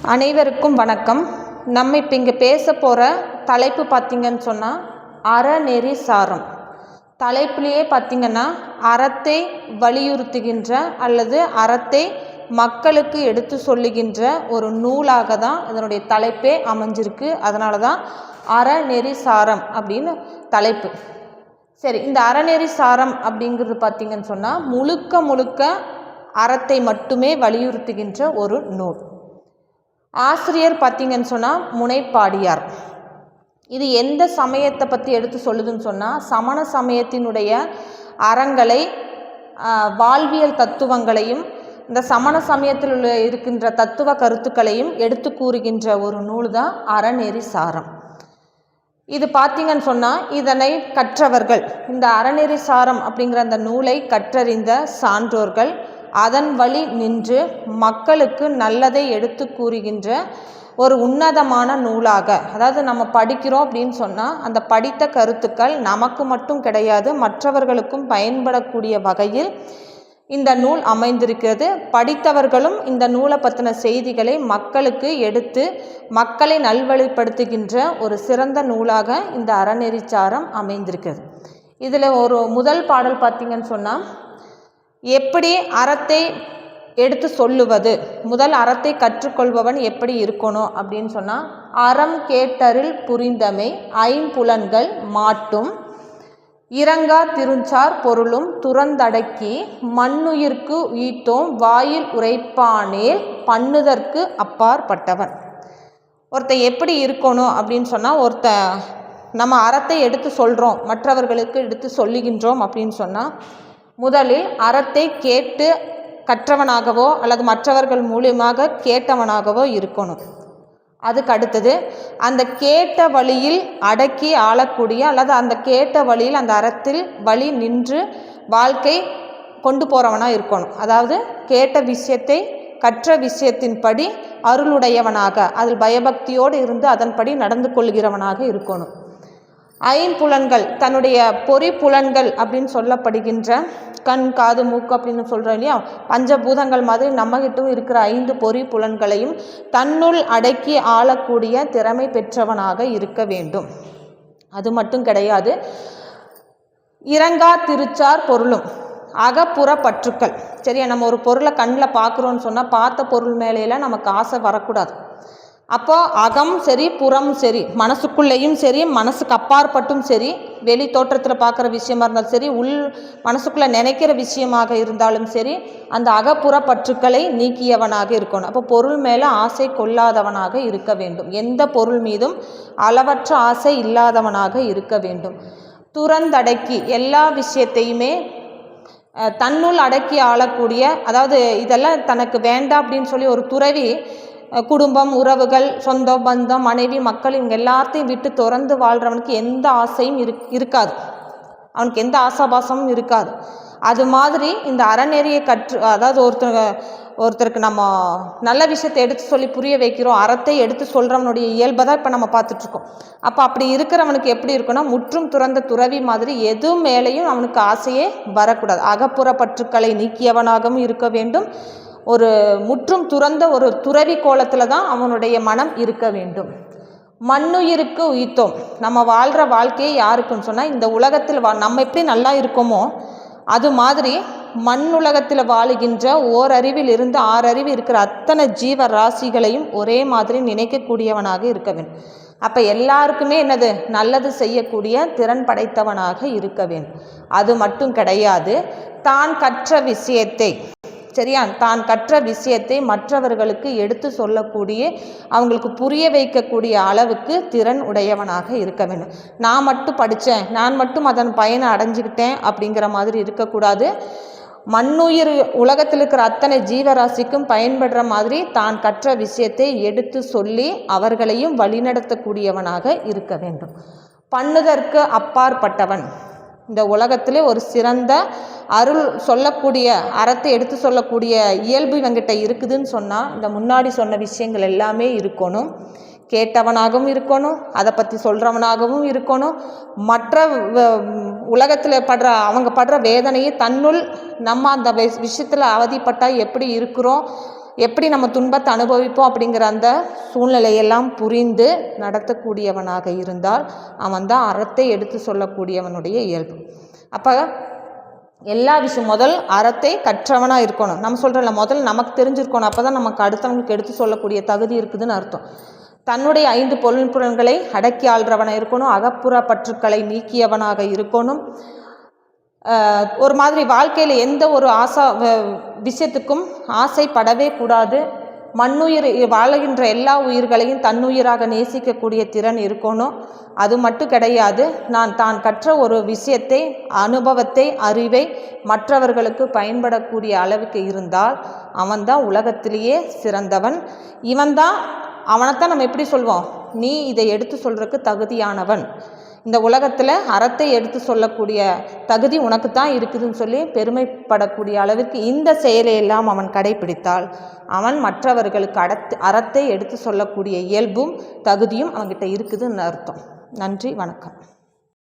அனைவருக்கும் வணக்கம். நம்ம இப்போ இங்கே பேச போகிற தலைப்பு பார்த்திங்கன்னு சொன்னால் அறநெறி சாரம். தலைப்புலேயே பார்த்திங்கன்னா அறத்தை வலியுறுத்துகின்ற அல்லது அறத்தை மக்களுக்கு எடுத்து சொல்லுகின்ற ஒரு நூலாக தான் இதனுடைய தலைப்பே அமைஞ்சிருக்கு. அதனால தான் அறநெறி சாரம் அப்படின்னு தலைப்பு. சரி, இந்த அறநெறி சாரம் அப்படிங்கிறது பார்த்திங்கன்னு சொன்னால் முழுக்க அறத்தை மட்டுமே வலியுறுத்துகின்ற ஒரு நூல். ஆசிரியர் பார்த்திங்கன்னு சொன்னால் முனைப்பாடியார். இது எந்த சமயத்தை பற்றி எடுத்து சொல்லுதுன்னு சொன்னால் சமண சமயத்தினுடைய அறங்களை வாழ்வியல் தத்துவங்களையும் இந்த சமண சமயத்தில் இருக்கின்ற தத்துவ கருத்துக்களையும் எடுத்து கூறுகின்ற ஒரு நூல் தான் அறநெறி சாரம். இது பார்த்திங்கன்னு சொன்னால் இதனை கற்றவர்கள், இந்த அறநெறி சாரம் அப்படிங்கிற அந்த நூலை கற்றறிந்த சான்றோர்கள் அதன் வழி நின்று மக்களுக்கு நல்லதை எடுத்து கூறுகின்ற ஒரு உன்னதமான நூலாக, அதாவது நம்ம படிக்கிறோம் அப்படின்னு சொன்னால் அந்த படித்த கருத்துக்கள் நமக்கு மட்டும் கிடையாது, மற்றவர்களுக்கும் பயன்படக்கூடிய வகையில் இந்த நூல் அமைந்திருக்கிறது. படித்தவர்களும் இந்த நூலை பற்றின செய்திகளை மக்களுக்கு எடுத்து மக்களை நல்வழிப்படுத்துகின்ற ஒரு சிறந்த நூலாக இந்த அறநெறி சாரம் அமைந்திருக்கிறது. இதில் ஒரு முதல் பாடல் பார்த்திங்கன்னு சொன்னால் எப்படி அறத்தை எடுத்து சொல்லுவது, முதல் அறத்தை கற்றுக்கொள்பவன் எப்படி இருக்கணும் அப்படின்னு சொன்னால் அறம் கேட்டரில் புரிந்தமை ஐம்புலன்கள் மாட்டும் இரங்கா திருஞ்சார் பொருளும் துறந்தடக்கி மண்ணுயிர்க்கு ஈத்தோம் வாயில் உரைப்பானேல் பண்ணுதற்கு அப்பாற்பட்டவன். ஒருத்தன் எப்படி இருக்கணும் அப்படின்னு சொன்னால் நம்ம அறத்தை எடுத்து சொல்கிறோம், மற்றவர்களுக்கு எடுத்து சொல்லுகின்றோம் அப்படின்னு சொன்னால் முதலில் அறத்தை கேட்டு கற்றவனாகவோ அல்லது மற்றவர்கள் மூலியமாக கேட்டவனாகவோ இருக்கணும். அதுக்கு அடுத்தது அந்த கேட்ட வழியில் அடக்கி ஆளக்கூடிய அல்லது அந்த கேட்ட வழியில் அந்த அறத்தில் வழி நின்று வாழ்க்கை கொண்டு போகிறவனாக இருக்கணும். அதாவது கேட்ட விஷயத்தை கற்ற விஷயத்தின்படி அருளுடையவனாக, அதில் பயபக்தியோடு இருந்து அதன்படி நடந்து கொள்கிறவனாக இருக்கணும். ஐம்புலன்கள், தன்னுடைய பொறி புலன்கள் அப்படின்னு சொல்லப்படுகின்ற கண் காது மூக்கு அப்படின்னு சொல்கிறோம் இல்லையா, பஞ்சபூதங்கள் மாதிரி நம்மகிட்டும் இருக்கிற 5 பொறி புலன்களையும் தன்னுள் அடக்கி ஆளக்கூடிய திறமை பெற்றவனாக இருக்க வேண்டும். அது மட்டும் கிடையாது, இரங்கா திருச்சார் பொருளும் அகப்புற பற்றுக்கள். சரியா, நம்ம ஒரு பொருளை கண்ணில் பார்க்குறோன்னு சொன்னால் பார்த்த பொருள் மேலையெல்லாம் நமக்கு ஆசை வரக்கூடாது. அப்போது அகம் சரி புறம் சரி, மனசுக்குள்ளேயும் சரி மனசுக்கு அப்பாற்பட்டும் சரி, வெளி தோற்றத்தில் பார்க்குற விஷயமா இருந்தாலும் சரி, உள் மனசுக்குள்ளே நினைக்கிற விஷயமாக இருந்தாலும் சரி, அந்த அகப்புற பற்றுக்களை நீக்கியவனாக இருக்கணும். அப்போ பொருள் மேலே ஆசை கொள்ளாதவனாக இருக்க வேண்டும். எந்த பொருள் மீதும் அளவற்ற ஆசை இல்லாதவனாக இருக்க வேண்டும். துறந்தடக்கி எல்லா விஷயத்தையுமே தன்னுள் அடக்கி ஆளக்கூடிய, அதாவது இதெல்லாம் தனக்கு வேண்டாம் அப்படின்னு சொல்லி ஒரு துறவி குடும்பம் உறவுகள் சொந்தம் பந்தம் மனைவி மக்கள் இவங்க எல்லாத்தையும் விட்டு துறந்து வாழ்கிறவனுக்கு எந்த ஆசையும் இருக்காது, அவனுக்கு எந்த ஆசாபாசமும் இருக்காது. அது மாதிரி இந்த அறநெறியை அதாவது ஒருத்தருக்கு நம்ம நல்ல விஷயத்தை எடுத்து சொல்லி புரிய வைக்கிறோம், அறத்தை எடுத்து சொல்கிறவனுடைய இயல்பை தான் இப்போ நம்ம பார்த்துட்ருக்கோம். அப்போ அப்படி இருக்கிறவனுக்கு எப்படி இருக்குன்னா முற்றும் துறந்த துறவி மாதிரி எது மேலேயும் அவனுக்கு ஆசையே வரக்கூடாது. அகப்புற பற்றுக்களை நீக்கியவனாகவும் இருக்க வேண்டும். ஒரு முற்றும் துறந்த ஒரு துறவி கோலத்தில் தான் அவனுடைய மனம் இருக்க வேண்டும். மண்ணுயிருக்கு உயித்தோம், நம்ம வாழ்கிற வாழ்க்கையை யாருக்குன்னு சொன்னால் இந்த உலகத்தில் நம்ம எப்படி நல்லா இருக்கோமோ அது மாதிரி மண் உலகத்தில் வாழுகின்ற ஓரறிவில் இருந்து 6 அறிவு இருக்கிற அத்தனை ஜீவ ராசிகளையும் ஒரே மாதிரி நினைக்கக்கூடியவனாக இருக்க வேண்டும். அப்போ எல்லாருக்குமே என்னது, நல்லது செய்யக்கூடிய திறன் படைத்தவனாக இருக்க வேண்டும். அது மட்டும் கிடையாது, தான் கற்ற விஷயத்தை தான் கற்ற விஷயத்தை மற்றவர்களுக்கு எடுத்து சொல்லக்கூடிய, அவங்களுக்கு புரிய வைக்கக்கூடிய அளவுக்கு திறன் உடையவனாக இருக்க வேண்டும். நான் மட்டும் படித்தேன், நான் மட்டும் அதன் பயனை அடைஞ்சிக்கிட்டேன் அப்படிங்கிற மாதிரி இருக்கக்கூடாது. மண்ணுயிர் உலகத்தில் இருக்கிற அத்தனை ஜீவராசிக்கும் பயன்படுற மாதிரி தான் கற்ற விஷயத்தை எடுத்து சொல்லி அவர்களையும் வழிநடத்தக்கூடியவனாக இருக்க வேண்டும். பண்ணுதற்கு அப்பாற்பட்டவன், இந்த உலகத்திலே ஒரு சிறந்த அருள் சொல்லக்கூடிய அறத்தை எடுத்து சொல்லக்கூடிய இயல்பு இவங்கிட்ட இருக்குதுன்னு சொன்னால் இந்த முன்னாடி சொன்ன விஷயங்கள் எல்லாமே இருக்கணும். கேட்டவனாகவும் இருக்கணும், அதை பற்றி சொல்கிறவனாகவும் இருக்கணும். மற்ற உலகத்தில் அவங்க படுற வேதனையை தன்னுள் நம்ம அந்த விஷயத்தில் அவதிப்பட்டால் எப்படி இருக்கிறோம், எப்படி நம்ம துன்பத்தை அனுபவிப்போம் அப்படிங்கிற அந்த சூழ்நிலையெல்லாம் புரிந்து நடத்தக்கூடியவனாக இருந்தால் அவன் தான் அறத்தை எடுத்து சொல்லக்கூடியவனுடைய இயல்பு. அப்போ எல்லா விஷயம் முதல் அறத்தை கற்றவனாக இருக்கணும். நம்ம சொல்கிறோம்ல, முதல் நமக்கு தெரிஞ்சிருக்கணும். அப்போ தான் நமக்கு அடுத்தவங்களுக்கு எடுத்து சொல்லக்கூடிய தகுதி இருக்குதுன்னு அர்த்தம். தன்னுடைய 5 பொருள்புலன்களை அடக்கி ஆள்றவனாக இருக்கணும். அகப்புற பற்றுக்களை நீக்கியவனாக இருக்கணும். ஒரு மாதிரி வாழ்க்கையில் எந்த ஒரு விஷயத்துக்கும் ஆசைப்படவே கூடாது. மண்ணுயிர் வாழுகின்ற எல்லா உயிர்களையும் தன்னுயிராக நேசிக்கக்கூடிய திறன் இருக்கணும். அது மட்டும் கிடையாது, தான் கற்ற ஒரு விஷயத்தை, அனுபவத்தை, அறிவை மற்றவர்களுக்கு பயன்படக்கூடிய அளவுக்கு இருந்தால் அவன்தான் உலகத்திலேயே சிறந்தவன். அவனைத்தான் நம்ம எப்படி சொல்வோம், நீ இதை எடுத்து சொல்கிறதுக்கு தகுதியானவன், இந்த உலகத்தில் அறத்தை எடுத்து சொல்லக்கூடிய தகுதி உனக்கு தான் இருக்குதுன்னு சொல்லி பெருமைப்படக்கூடிய அளவிற்கு இந்த செயலையெல்லாம் அவன் கடைபிடித்தால் அவன் மற்றவர்களுக்கு அறத்தை எடுத்து சொல்லக்கூடிய இயல்பும் தகுதியும் அவன்கிட்ட இருக்குதுன்னு அர்த்தம். நன்றி, வணக்கம்.